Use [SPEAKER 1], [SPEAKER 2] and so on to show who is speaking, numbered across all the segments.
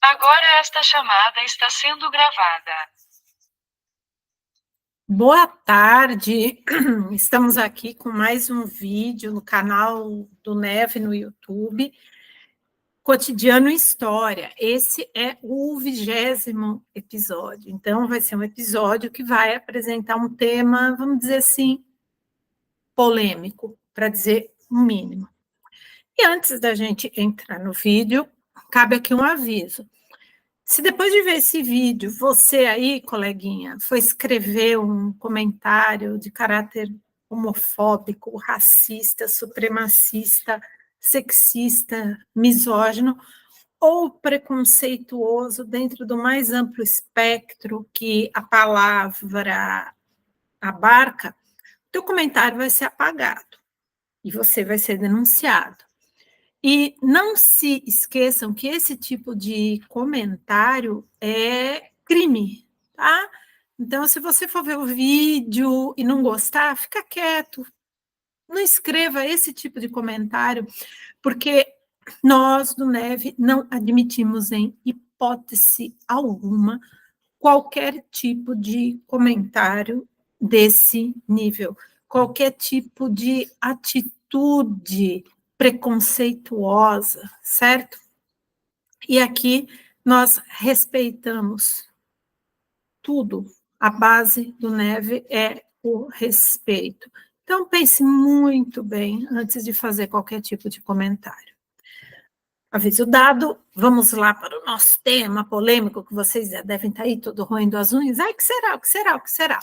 [SPEAKER 1] Agora esta chamada está sendo gravada.
[SPEAKER 2] Boa tarde, estamos aqui com mais um vídeo no canal do Neve no YouTube, Cotidiano História. Esse é o 20º episódio, então vai ser um episódio que vai apresentar um tema, vamos dizer assim, polêmico, para dizer o mínimo. E antes da gente entrar no vídeo, cabe aqui um aviso. Se depois de ver esse vídeo, você aí, coleguinha, foi escrever um comentário de caráter homofóbico, racista, supremacista, sexista, misógino ou preconceituoso dentro do mais amplo espectro que a palavra abarca, teu comentário vai ser apagado e você vai ser denunciado. E não se esqueçam que esse tipo de comentário é crime, tá? Então, se você for ver o vídeo e não gostar, fica quieto. Não escreva esse tipo de comentário, porque nós do Neve não admitimos em hipótese alguma qualquer tipo de comentário desse nível, qualquer tipo de atitude preconceituosa, certo? E aqui nós respeitamos tudo. A base do Neve é o respeito. Então, pense muito bem antes de fazer qualquer tipo de comentário. Aviso dado, vamos lá para o nosso tema polêmico, que vocês já devem estar aí todo roendo as unhas. Ai, o que será, o que será, o que será?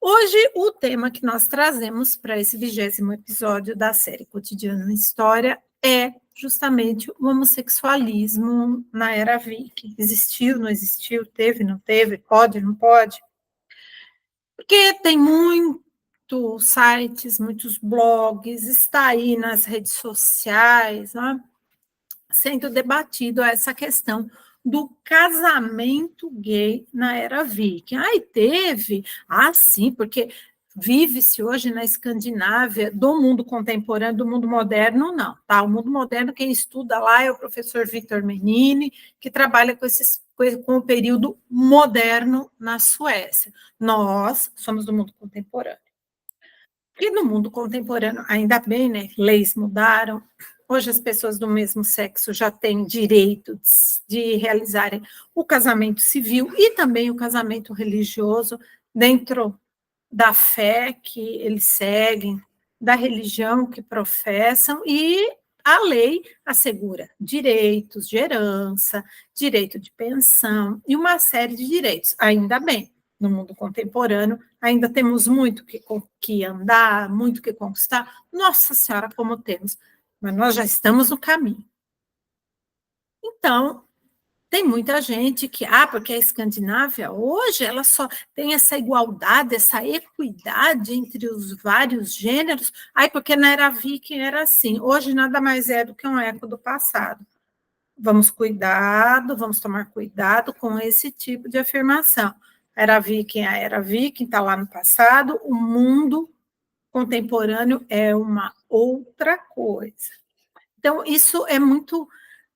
[SPEAKER 2] Hoje, o tema que nós trazemos para esse 20º episódio da série Cotidiano História é justamente o homossexualismo na era Viking. Existiu, não existiu, teve, não teve, pode, não pode? Porque tem muitos sites, muitos blogs, está aí nas redes sociais, né, sendo debatido essa questão do casamento gay na era viking. Ai, teve? Ah, sim, porque vive-se hoje na Escandinávia, do mundo contemporâneo, do mundo moderno, não, tá? O mundo moderno, quem estuda lá é o professor Victor Menini, que trabalha com o período moderno na Suécia. Nós somos do mundo contemporâneo. E no mundo contemporâneo, ainda bem, né? Leis mudaram. Hoje as pessoas do mesmo sexo já têm direito de realizarem o casamento civil e também o casamento religioso dentro da fé que eles seguem, da religião que professam, e a lei assegura direitos de herança, direito de pensão e uma série de direitos, ainda bem. No mundo contemporâneo, ainda temos muito que andar, muito que conquistar. Nossa Senhora, como temos, mas nós já estamos no caminho. Então, tem muita gente que, porque a Escandinávia hoje ela só tem essa igualdade, essa equidade entre os vários gêneros, porque na era viking era assim, hoje nada mais é do que um eco do passado. Vamos tomar cuidado com esse tipo de afirmação. A era viking está lá no passado, o mundo contemporâneo é uma outra coisa. Então, isso é muito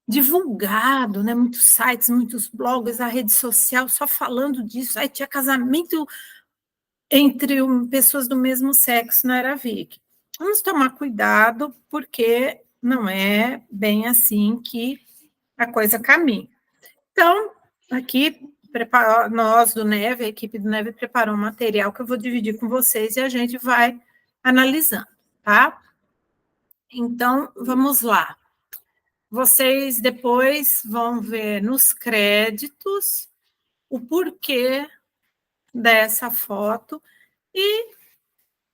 [SPEAKER 2] divulgado, né? Muitos sites, muitos blogs, a rede social só falando disso. Aí tinha casamento entre pessoas do mesmo sexo na era viking. Vamos tomar cuidado, porque não é bem assim que a coisa caminha. Então, aqui, nós do Neve, a equipe do Neve preparou um material que eu vou dividir com vocês e a gente vai analisando, tá? Então, vamos lá. Vocês depois vão ver nos créditos o porquê dessa foto e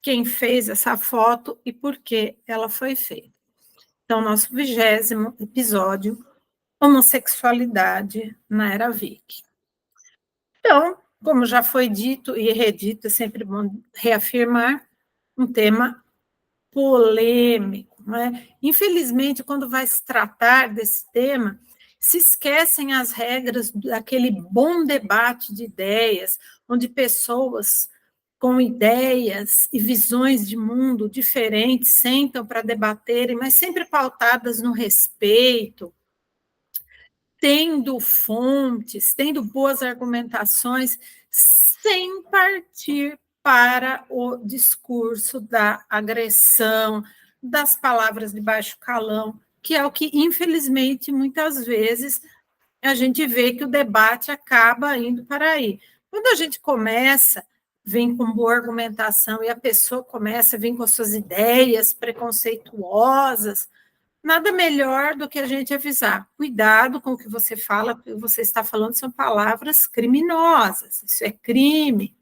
[SPEAKER 2] quem fez essa foto e por que ela foi feita. Então, nosso 20º episódio, homossexualidade na era Viking. Então, como já foi dito e redito, é sempre bom reafirmar, um tema polêmico, né? Infelizmente, quando vai se tratar desse tema, se esquecem as regras daquele bom debate de ideias, onde pessoas com ideias e visões de mundo diferentes sentam para debaterem, mas sempre pautadas no respeito, tendo fontes, tendo boas argumentações, sem partir para o discurso da agressão, das palavras de baixo calão, que é o que, infelizmente, muitas vezes a gente vê que o debate acaba indo para aí. Quando a gente começa, vem com boa argumentação e a pessoa começa a vir com suas ideias preconceituosas, nada melhor do que a gente avisar. Cuidado com o que você fala, porque você está falando são palavras criminosas, isso é crime,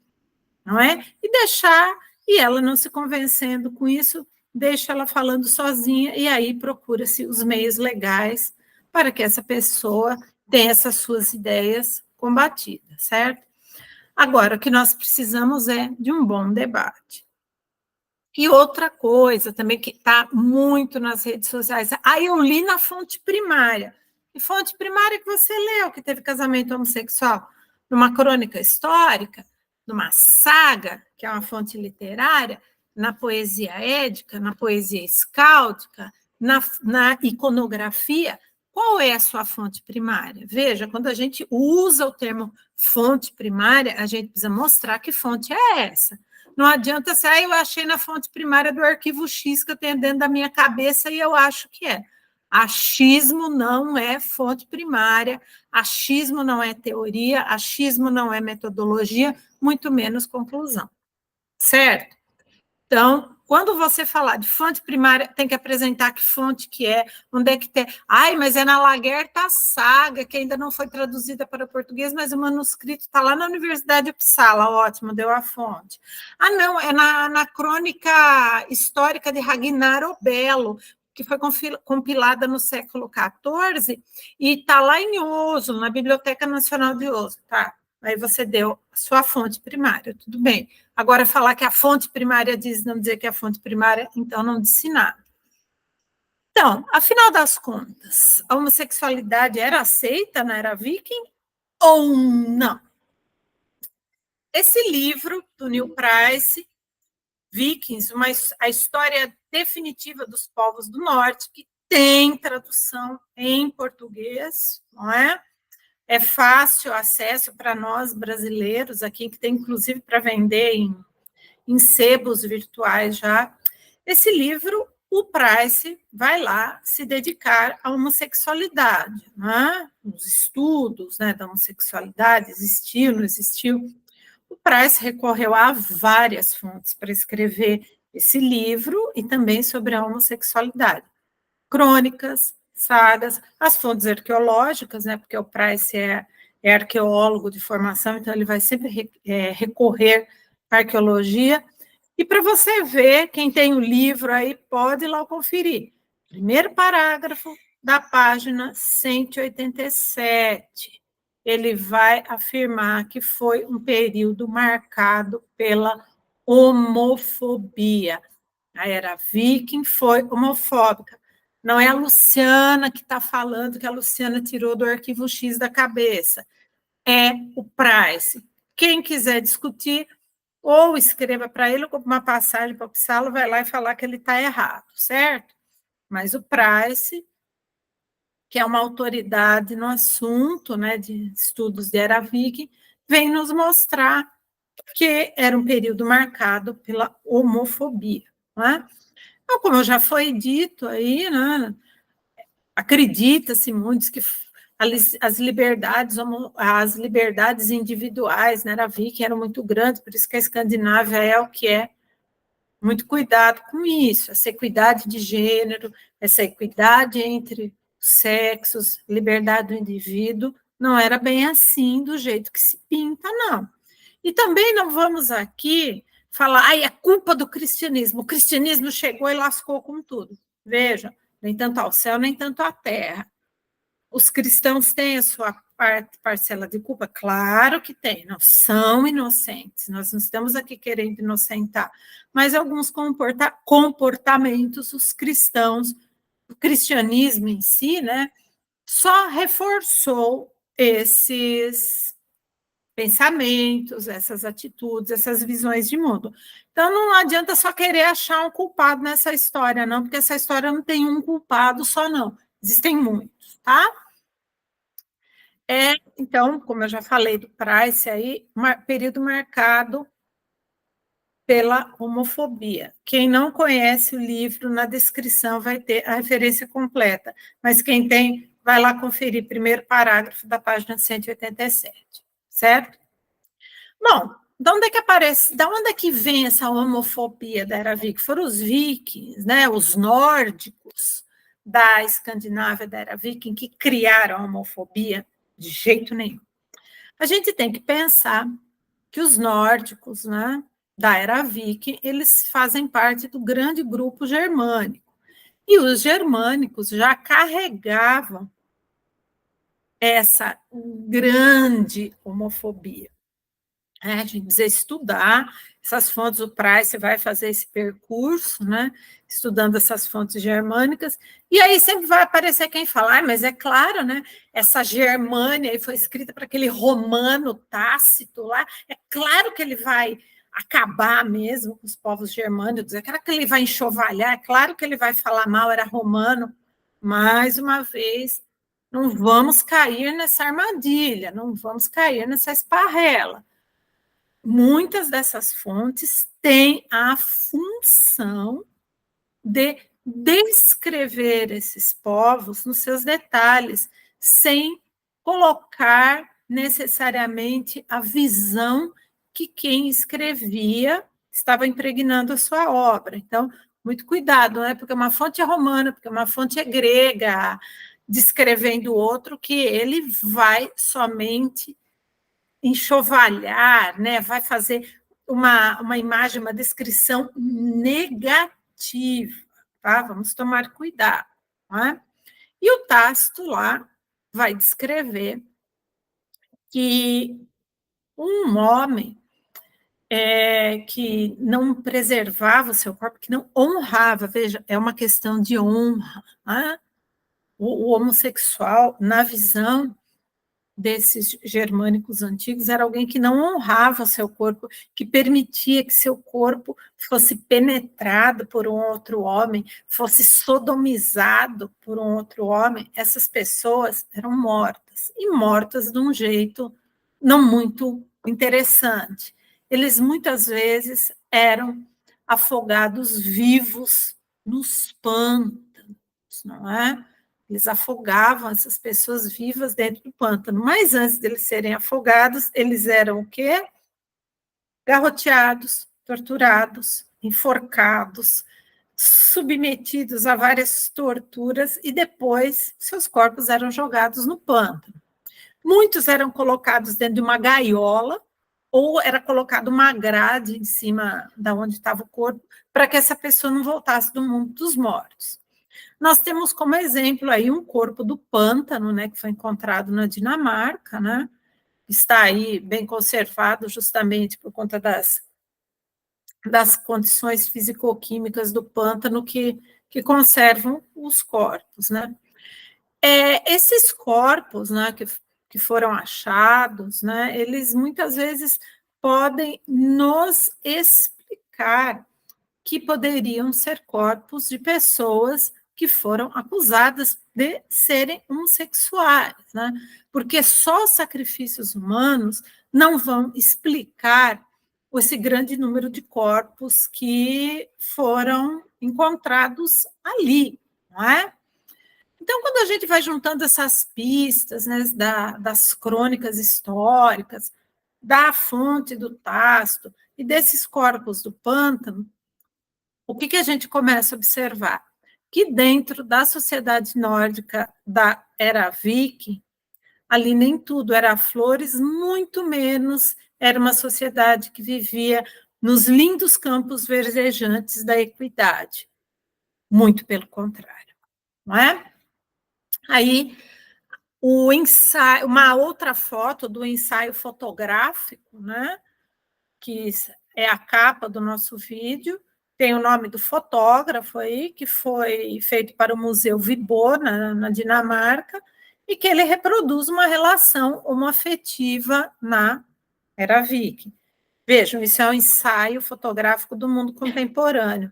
[SPEAKER 2] não é? E deixar, e ela não se convencendo com isso, deixa ela falando sozinha, e aí procura-se os meios legais para que essa pessoa tenha essas suas ideias combatidas, certo? Agora, o que nós precisamos é de um bom debate. E outra coisa também que está muito nas redes sociais, eu li na fonte primária. E fonte primária que você leu, que teve casamento homossexual, numa crônica histórica, numa saga, que é uma fonte literária, na poesia édica, na poesia escáldica, na iconografia. Qual é a sua fonte primária? Veja, quando a gente usa o termo fonte primária, a gente precisa mostrar que fonte é essa. Não adianta ser, eu achei na fonte primária do arquivo X que eu tenho dentro da minha cabeça e eu acho que é. Achismo não é fonte primária, achismo não é teoria, achismo não é metodologia, muito menos conclusão. Certo? Então, quando você falar de fonte primária, tem que apresentar que fonte que é, onde é que tem. Mas é na Laguerta Saga, que ainda não foi traduzida para o português, mas o manuscrito está lá na Universidade de Uppsala, ótimo, deu a fonte. Não, é na crônica histórica de Ragnar Obelo, que foi compilada no século XIV, e está lá em Oslo, na Biblioteca Nacional de Oslo, tá? Aí você deu a sua fonte primária, tudo bem. Agora, falar que a fonte primária diz, não dizer que a fonte primária, então não disse nada. Então, afinal das contas, a homossexualidade era aceita na era viking ou não? Esse livro do Neil Price, Vikings, a história definitiva dos povos do norte, que tem tradução em português, não é? É fácil acesso para nós brasileiros aqui, que tem inclusive para vender em sebos virtuais já. Esse livro, o Price vai lá se dedicar à homossexualidade, né? Os estudos, né, da homossexualidade, existiu, não existiu. O Price recorreu a várias fontes para escrever esse livro e também sobre a homossexualidade. Crônicas, sagas, as fontes arqueológicas, né, porque o Price é arqueólogo de formação, então ele vai sempre recorrer à arqueologia. E para você ver, quem tem o livro aí, pode ir lá conferir. Primeiro parágrafo da página 187. Ele vai afirmar que foi um período marcado pela homofobia. A era viking foi homofóbica. Não é a Luciana que está falando que a Luciana tirou do arquivo X da cabeça. É o Price. Quem quiser discutir, ou escreva para ele uma passagem para o Uppsala, vai lá e falar que ele está errado, certo? Mas o Price, que é uma autoridade no assunto, né, de estudos de era viking, vem nos mostrar que era um período marcado pela homofobia, não é? Então, como já foi dito aí, né, acredita-se muito que as liberdades individuais, né, era viking, eram muito grandes, por isso que a Escandinávia é o que é. Muito cuidado com isso, essa equidade de gênero, essa equidade entre sexos, liberdade do indivíduo, não era bem assim, do jeito que se pinta, não. E também não vamos aqui falar, é culpa do cristianismo, o cristianismo chegou e lascou com tudo. Veja, nem tanto ao céu, nem tanto à terra. Os cristãos têm a sua parcela de culpa? Claro que tem, não são inocentes, nós não estamos aqui querendo inocentar, mas alguns comportamentos, os cristãos, o cristianismo em si, né, só reforçou esses pensamentos, essas atitudes, essas visões de mundo. Então, não adianta só querer achar um culpado nessa história, não, porque essa história não tem um culpado só, não. Existem muitos, tá? Então, como eu já falei do Price aí, período marcado pela homofobia. Quem não conhece o livro, na descrição vai ter a referência completa, mas quem tem, vai lá conferir o primeiro parágrafo da página 187, certo? Bom, de onde é que aparece, de onde é que vem essa homofobia da Era Viking? Foram os vikings, né, os nórdicos da Escandinávia da Era Viking que criaram a homofobia? De jeito nenhum. A gente tem que pensar que os nórdicos, né, da Era Viking, eles fazem parte do grande grupo germânico. E os germânicos já carregavam essa grande homofobia. A gente precisa estudar essas fontes, o Price vai fazer esse percurso, né, estudando essas fontes germânicas, e aí sempre vai aparecer quem fala, mas é claro, né, essa Germânia aí foi escrita para aquele romano Tácito lá, é claro que ele vai acabar mesmo com os povos germânicos, é claro que ele vai enxovalhar, é claro que ele vai falar mal, era romano, mais uma vez, não vamos cair nessa armadilha, não vamos cair nessa esparrela. Muitas dessas fontes têm a função de descrever esses povos nos seus detalhes, sem colocar necessariamente a visão que quem escrevia estava impregnando a sua obra. Então, muito cuidado, né? Porque uma fonte é romana, porque uma fonte é grega, descrevendo outro, que ele vai somente enxovalhar, né? Vai fazer uma imagem, uma descrição negativa, tá? Vamos tomar cuidado, tá? E o Tácito lá vai descrever que um homem que não preservava o seu corpo, que não honrava, veja, é uma questão de honra, né? O homossexual, na visão desses germânicos antigos, era alguém que não honrava seu corpo, que permitia que seu corpo fosse penetrado por um outro homem, fosse sodomizado por um outro homem. Essas pessoas eram mortas, e mortas de um jeito não muito interessante. Eles muitas vezes eram afogados vivos nos pântanos, não é? Eles afogavam essas pessoas vivas dentro do pântano, mas antes deles serem afogados, eles eram o quê? Garroteados, torturados, enforcados, submetidos a várias torturas e depois seus corpos eram jogados no pântano. Muitos eram colocados dentro de uma gaiola ou era colocada uma grade em cima da onde estava o corpo para que essa pessoa não voltasse do mundo dos mortos. Nós temos como exemplo aí um corpo do pântano, né, que foi encontrado na Dinamarca, né, está aí bem conservado justamente por conta das condições fisicoquímicas do pântano que conservam os corpos, né. Esses corpos, né, que foram achados, né, eles muitas vezes podem nos explicar que poderiam ser corpos de pessoas que foram acusadas de serem homossexuais, né? Porque só sacrifícios humanos não vão explicar esse grande número de corpos que foram encontrados ali, não é? Então, quando a gente vai juntando essas pistas, né, das crônicas históricas, da fonte do Tácito e desses corpos do pântano, o que a gente começa a observar? Que dentro da sociedade nórdica da Era Viking, ali nem tudo era flores, muito menos era uma sociedade que vivia nos lindos campos verdejantes da equidade. Muito pelo contrário, não é? Aí, o ensaio, uma outra foto do ensaio fotográfico, né, que é a capa do nosso vídeo, tem o nome do fotógrafo aí, que foi feito para o Museu Vibo, na Dinamarca, e que ele reproduz uma relação homoafetiva na Era Viking. Vejam, isso é um ensaio fotográfico do mundo contemporâneo.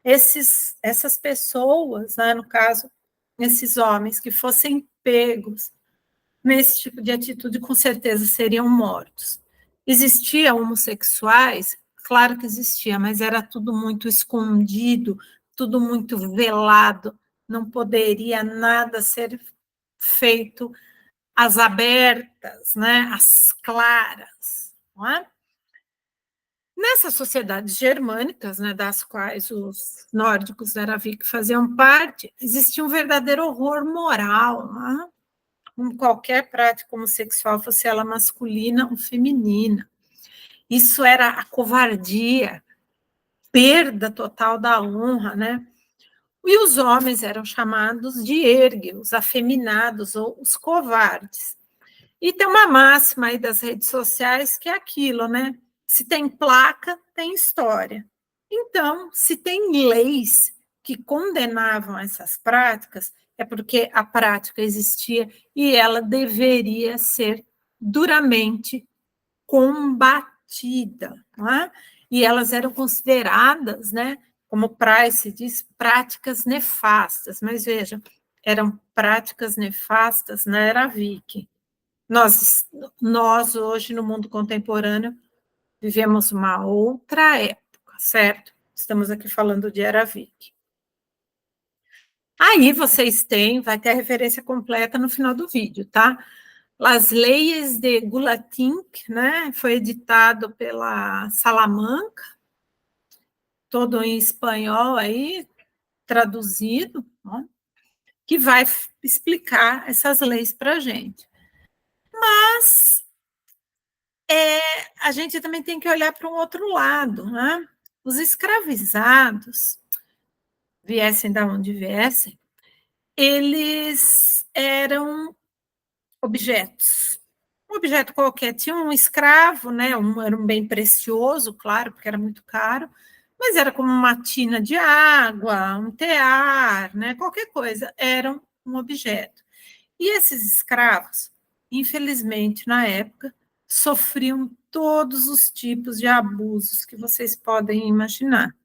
[SPEAKER 2] Essas pessoas, né, no caso, esses homens que fossem pegos nesse tipo de atitude, com certeza seriam mortos. Existiam homossexuais? Claro que existia, mas era tudo muito escondido, tudo muito velado, não poderia nada ser feito às abertas, né, às claras, não é? Nessas sociedades germânicas, né, das quais os nórdicos da Aravik faziam parte, existia um verdadeiro horror moral, né? Como qualquer prática homossexual, fosse ela masculina ou feminina. Isso era a covardia, perda total da honra, né? E os homens eram chamados de ergue, os afeminados ou os covardes. E tem uma máxima aí das redes sociais que é aquilo, né? Se tem placa, tem história. Então, se tem leis que condenavam essas práticas, é porque a prática existia e ela deveria ser duramente combatida, não é? E elas eram consideradas, né, como Price diz, práticas nefastas, mas vejam, eram práticas nefastas na era viking. Nós hoje, no mundo contemporâneo, vivemos uma outra época, certo? Estamos aqui falando de era viking. Aí vocês têm, vai ter a referência completa no final do vídeo, tá? As Leis de Gulating, né? Foi editado pela Salamanca, todo em espanhol aí, traduzido, né? Que vai explicar essas leis para a gente. Mas a gente também tem que olhar para um outro lado, né? Os escravizados, viessem de onde viessem, eles eram objetos. Um objeto qualquer. Tinha um escravo, né? Era um bem precioso, claro, porque era muito caro, mas era como uma tina de água, um tear, né? Qualquer coisa, era um objeto. E esses escravos, infelizmente, na época, sofriam todos os tipos de abusos que vocês podem imaginar.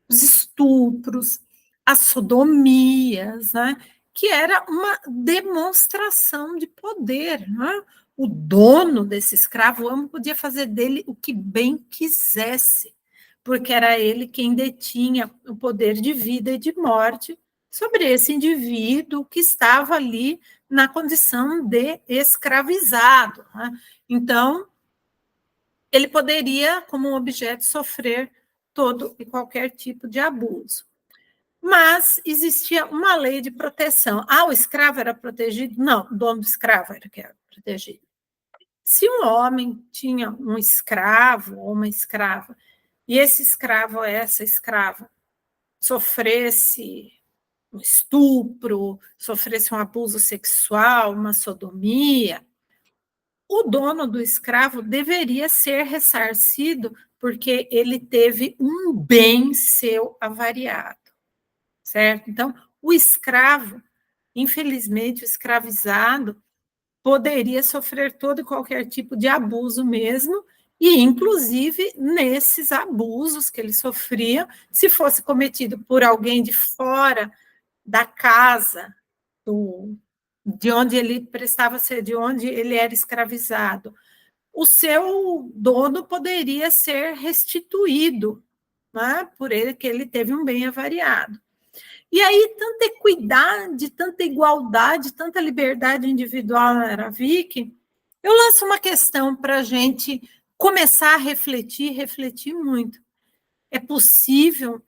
[SPEAKER 2] Os estupros, as sodomias, né? Que era uma demonstração de poder. Né? O dono desse escravo amo podia fazer dele o que bem quisesse, porque era ele quem detinha o poder de vida e de morte sobre esse indivíduo que estava ali na condição de escravizado. Né? Então, ele poderia, como um objeto, sofrer todo e qualquer tipo de abuso. Mas existia uma lei de proteção. Ah, o escravo era protegido? Não, o dono do escravo era que era protegido. Se um homem tinha um escravo ou uma escrava, e esse escravo ou essa escrava sofresse um estupro, sofresse um abuso sexual, uma sodomia, o dono do escravo deveria ser ressarcido porque ele teve um bem seu avariado, certo? Então, o escravo, infelizmente, o escravizado, poderia sofrer todo e qualquer tipo de abuso mesmo, e inclusive nesses abusos que ele sofria, se fosse cometido por alguém de fora da casa, de onde ele prestava ser, de onde ele era escravizado, o seu dono poderia ser restituído, né, por ele, que ele teve um bem avariado. E aí, tanta equidade, tanta igualdade, tanta liberdade individual na era viking, eu lanço uma questão para a gente começar a refletir muito. É possível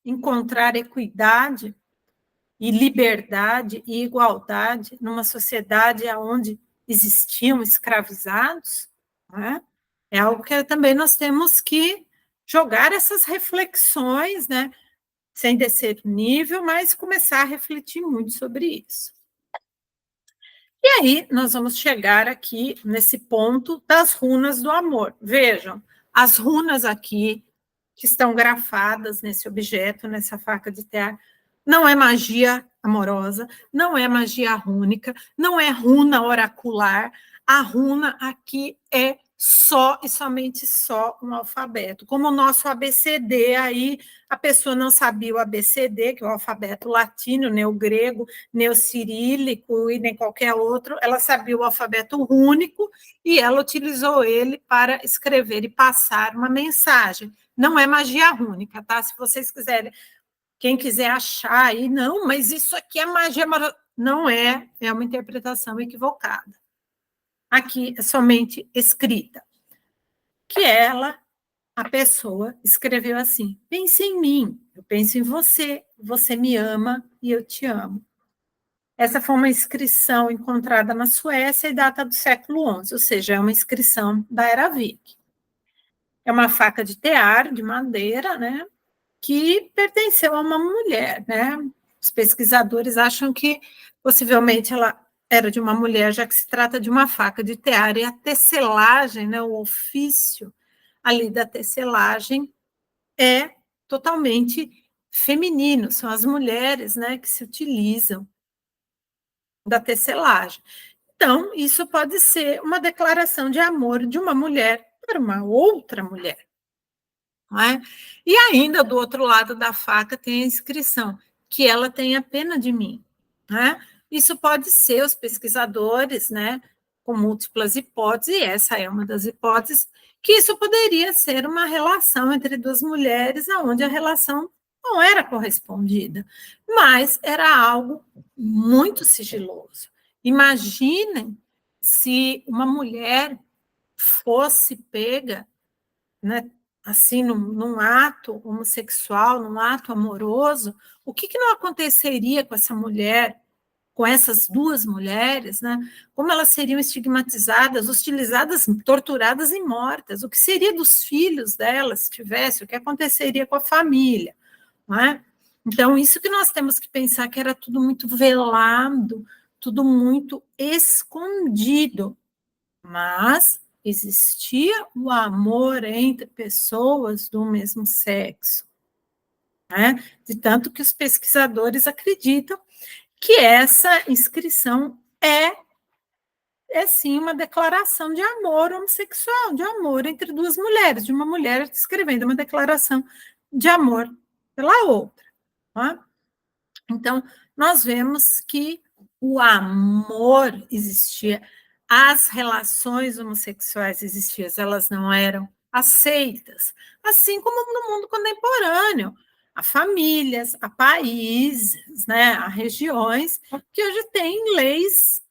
[SPEAKER 2] encontrar equidade e liberdade e igualdade numa sociedade onde existiam escravizados? Né? É algo que também nós temos que jogar essas reflexões, né? Sem descer o nível, mas começar a refletir muito sobre isso. E aí, nós vamos chegar aqui nesse ponto das runas do amor. Vejam, as runas aqui, que estão grafadas nesse objeto, nessa faca de tear, não é magia amorosa, não é magia rúnica, não é runa oracular. A runa aqui é só e somente só um alfabeto. Como o nosso ABCD, aí a pessoa não sabia o ABCD, que é o alfabeto latino, nem o grego, nem o cirílico e nem qualquer outro, ela sabia o alfabeto único e ela utilizou ele para escrever e passar uma mensagem. Não é magia única, tá? Se vocês quiserem, quem quiser achar aí, não, mas isso aqui é magia, não é, é uma interpretação equivocada. Aqui é somente escrita. Que ela, a pessoa, escreveu assim: pense em mim, eu penso em você, você me ama e eu te amo. Essa foi uma inscrição encontrada na Suécia e data do século XI, ou seja, é uma inscrição da Era Viking. É uma faca de tear, de madeira, né, que pertenceu a uma mulher, né? Os pesquisadores acham que possivelmente ela era de uma mulher, já que se trata de uma faca de tear, e a tecelagem, né, o ofício ali da tecelagem é totalmente feminino, são as mulheres, né, que se utilizam da tecelagem. Então, isso pode ser uma declaração de amor de uma mulher para uma outra mulher. Não é? E ainda do outro lado da faca tem a inscrição, que ela tenha pena de mim. Né? Isso pode ser os pesquisadores, né, com múltiplas hipóteses, e essa é uma das hipóteses, que isso poderia ser uma relação entre duas mulheres, onde a relação não era correspondida, mas era algo muito sigiloso. Imaginem se uma mulher fosse pega, né, assim, num ato homossexual, num ato amoroso, o que não aconteceria com essa mulher, com essas duas mulheres, né? Como elas seriam estigmatizadas, hostilizadas, torturadas e mortas? O que seria dos filhos delas, se tivesse? O que aconteceria com a família? Não é? Então, isso que nós temos que pensar, que era tudo muito velado, tudo muito escondido, mas existia o amor entre pessoas do mesmo sexo, né? De tanto que os pesquisadores acreditam que essa inscrição é sim uma declaração de amor homossexual, de amor entre duas mulheres, de uma mulher escrevendo uma declaração de amor pela outra. Tá? Então, nós vemos que o amor existia, as relações homossexuais existiam, elas não eram aceitas, assim como no mundo contemporâneo. Há famílias, há países, né, há regiões que hoje têm leis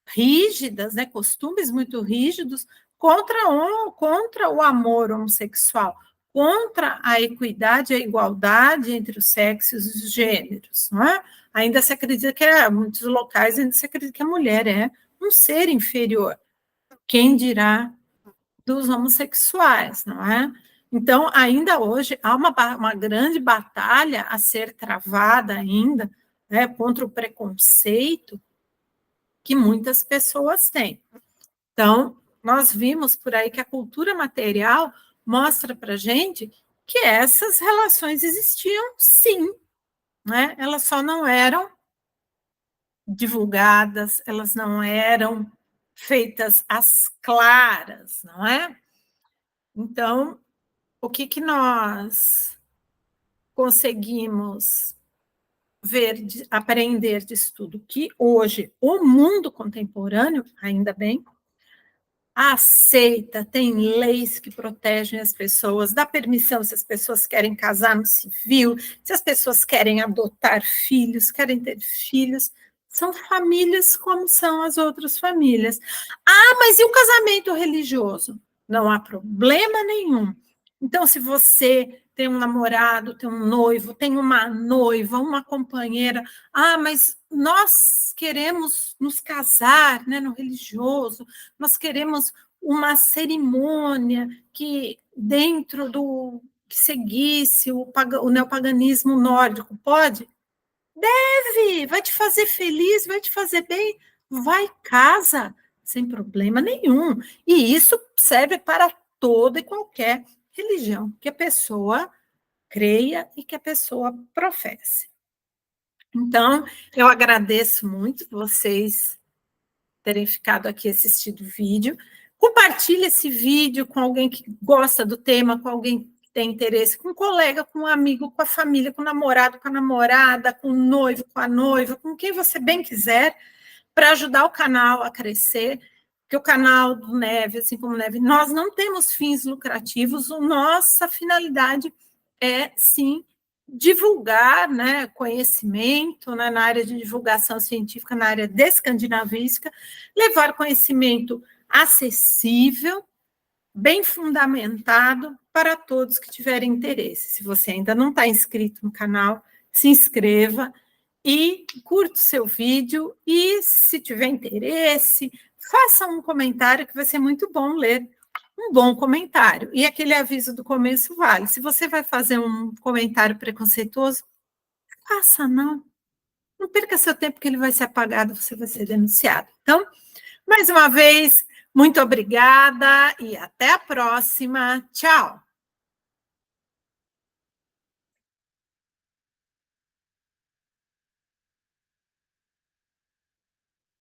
[SPEAKER 2] rígidas, né, costumes muito rígidos contra o amor homossexual, contra a equidade e a igualdade entre os sexos e os gêneros. Não é? Ainda se acredita que, em muitos locais, ainda se acredita que a mulher é um ser inferior. Quem dirá dos homossexuais, não é? Então, ainda hoje, há uma grande batalha a ser travada ainda, né, contra o preconceito que muitas pessoas têm. Então, nós vimos por aí que a cultura material mostra para a gente que essas relações existiam, sim, né? Elas só não eram divulgadas, elas não eram feitas às claras, não é? Então, o que nós conseguimos ver, aprender disso tudo? Que hoje o mundo contemporâneo, ainda bem, aceita, tem leis que protegem as pessoas, dá permissão se as pessoas querem casar no civil, se as pessoas querem adotar filhos, querem ter filhos, são famílias como são as outras famílias. Ah, mas e o casamento religioso? Não há problema nenhum. Então, se você tem um namorado, tem um noivo, tem uma noiva, uma companheira, ah, mas nós queremos nos casar, né, no religioso, nós queremos uma cerimônia que dentro do que seguisse o neopaganismo nórdico, pode? Deve, vai te fazer feliz, vai te fazer bem, vai casa, sem problema nenhum. E isso serve para toda e qualquer religião que a pessoa creia e que a pessoa professe. Então, eu agradeço muito vocês terem ficado aqui assistindo o vídeo. Compartilhe esse vídeo com alguém que gosta do tema, com alguém que tem interesse, com um colega, com um amigo, com a família, com o namorado, com a namorada, com o noivo, com a noiva, com quem você bem quiser, para ajudar o canal a crescer, porque o canal do Neve, assim como o Neve, nós não temos fins lucrativos, nossa finalidade é, sim, divulgar, né, conhecimento, né, na área de divulgação científica, na área de escandinavística, levar conhecimento acessível, bem fundamentado para todos que tiverem interesse. Se você ainda não está inscrito no canal, se inscreva e curta o seu vídeo e, se tiver interesse, faça um comentário que vai ser muito bom ler um bom comentário. E aquele aviso do começo vale. Se você vai fazer um comentário preconceituoso, faça não. Não perca seu tempo que ele vai ser apagado, você vai ser denunciado. Então, mais uma vez, muito obrigada e até a próxima. Tchau!